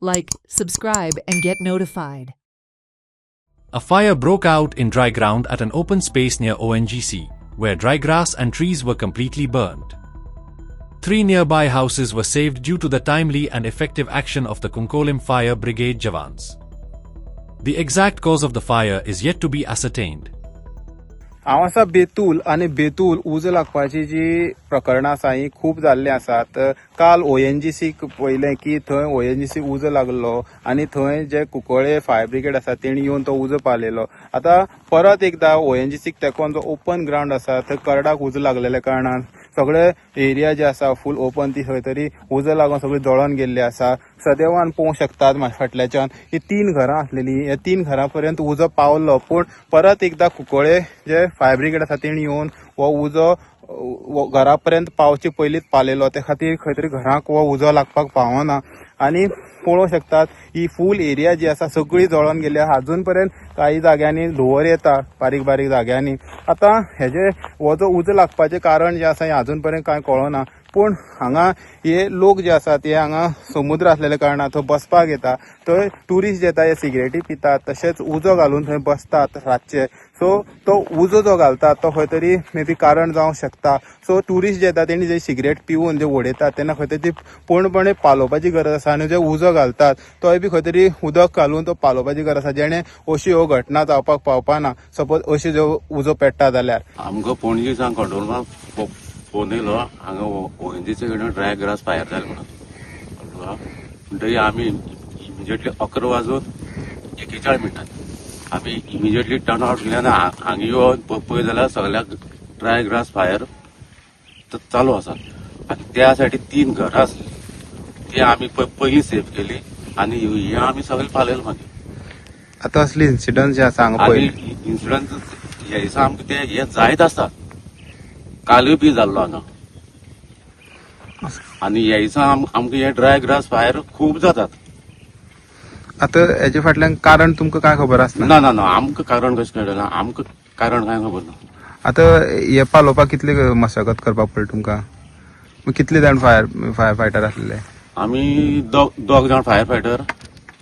Like, subscribe, and get notified. A fire broke out in dry ground at an open space near ONGC, where dry grass and trees were completely burned. 3 nearby houses were saved due to the timely and effective action of the Kunkolim Fire Brigade Jawans. The exact cause of the fire is yet to be ascertained. हांव आसा बेतूल आनी बेतूल उज लागपाची जी प्रकरणां आसा ही खूब जाल्ली आसात. काल ONGCक पयलें की थंय ONGC उजो लागलो आनी थंय जे कुंकळे फायर ब्रिगेड आसा तेणी येवन तो उजो पालयलो. आतां परत एकदा ONGCक तेकोन जो ओपन ग्राउंड आसा थंय करडाक उजो लागलेल्या कारणान सगळे एरिया जे आसा फूल ओपन ती खंय तरी उजो लागून सगळी जळोन गेल्ली आसा. सदैवान पळोवंक शकतात म्हाज्या फाटल्याच्यान ही 3 घरां आसलेली. ह्या 3 घरां पर्यंत उजो पावलो, पूण परत एकदा कुंकळे जे फायर ब्रिगेड आसा तेणी येवन हो उजो घरा पर्यंत पावचे पयलींच पालयलो. ते खातीर खंय तरी घरांक हो उजो लागपाक पावना आनी पळोवंक शकतात ही फूल एरिया जी आसा सगळी जळोन गेली आसा. अजून पर्यंत काही जाग्यांनी धुंवर येता बारीक बारीक जाग्यांनी. आतां हेजे हो जो उजो लागपाचें कारण जें आसा हें अजून पर्यंत कांय कळना, पूण हांगा हे लोक जे आसात ते हांगा समुद्र आसलेल्या कारणान थंय बसपाक येता. थंय ट्युरिस्ट येता हे सिगरेटी पितात, तशेंच उजो घालून थंय बसतात रातचे. सो तो उजो जो घालतात तो खंय तरी मे बी कारण जावंक शकता. सो ट्युरिस्ट जे येता तेणी जे सिगरेट पिवून जे उडयतात तेन्ना खंय तरी ती पूर्णपणे पालोवपाची गरज आसा आनी जे उजो घालतात तोय बी खंय तरी उदक घालून तो पालोवपाची गरज आसा, जेणे अश्यो ह्यो घटना जावपाक पावपाना. सपोज अश्यो ज्यो उजो पेट्टा जाल्यार आमकां पणजे सावन कंट्रोल फोन येयलो हांगा ONGC कडेन ड्राय ग्रास फायर जालें म्हणून. म्हणटकीर आमी इमिजिएटली 11:41 आमी इमिजिएटली टर्न आवट केले आनी हांगा येवन पळय जाल्यार सगळ्याक ड्राय ग्रास फायर चालू आसा. आनी त्या सायडीक 3 घरां आसली ती आमी पयलीं सेव केली आनी हे आमी सगळे पालयले मागीर. आतां असली इन्सिडंट जे आसा हांगा पळय इन्सिडंट ह्या दिसा आमकां ते हे जायत आसता. कालूय बी जाल्लो हांगा आनी ह्या दिसा आमकां हे ड्राय ग्रास फायर खूब जातात. आतां हेजे फाटल्यान कारण तुमकां काय खबर आसना? ना ना ना आमकां कारण कशें कळना, आमकां कारण कांय खबर ना. आतां हे पालोवपाक कितली मशागत करपाक पडली तुमकां? कितले जाण फायर फायटर आसलेले? आमी दोग जाण फायर फायटर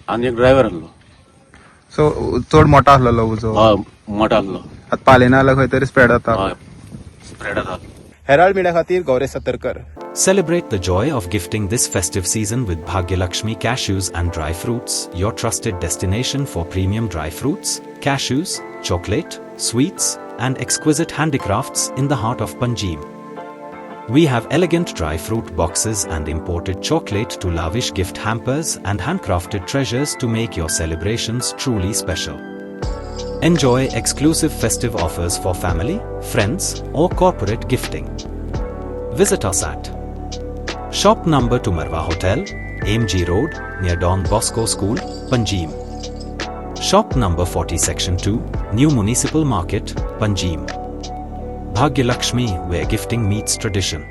आनी एक ड्रायव्हर आसलो. सो चड मोठो आसलेलो उजो? मोठो आसलो. आतां पालयना जाल्यार खंय तरी स्प्रेड जाता. स्प्रेड जाता. हेराल्ड मिडिया खातीर Gauresh Satarkar. Celebrate the joy of gifting this festive season with Bhagyalakshmi Cashews and Dry Fruits, your trusted destination for premium dry fruits, cashews, chocolate, sweets, and exquisite handicrafts in the heart of Panjim. We have elegant dry fruit boxes and imported chocolate to lavish gift hampers and handcrafted treasures to make your celebrations truly special. Enjoy exclusive festive offers for family, friends, or corporate gifting. Visit us at Shop number to Marwa Hotel, AMG Road, near Don Bosco School, Panjim. Shop number 40 Section 2, New Municipal Market, Panjim. Bhagyalakshmi, where gifting meets tradition.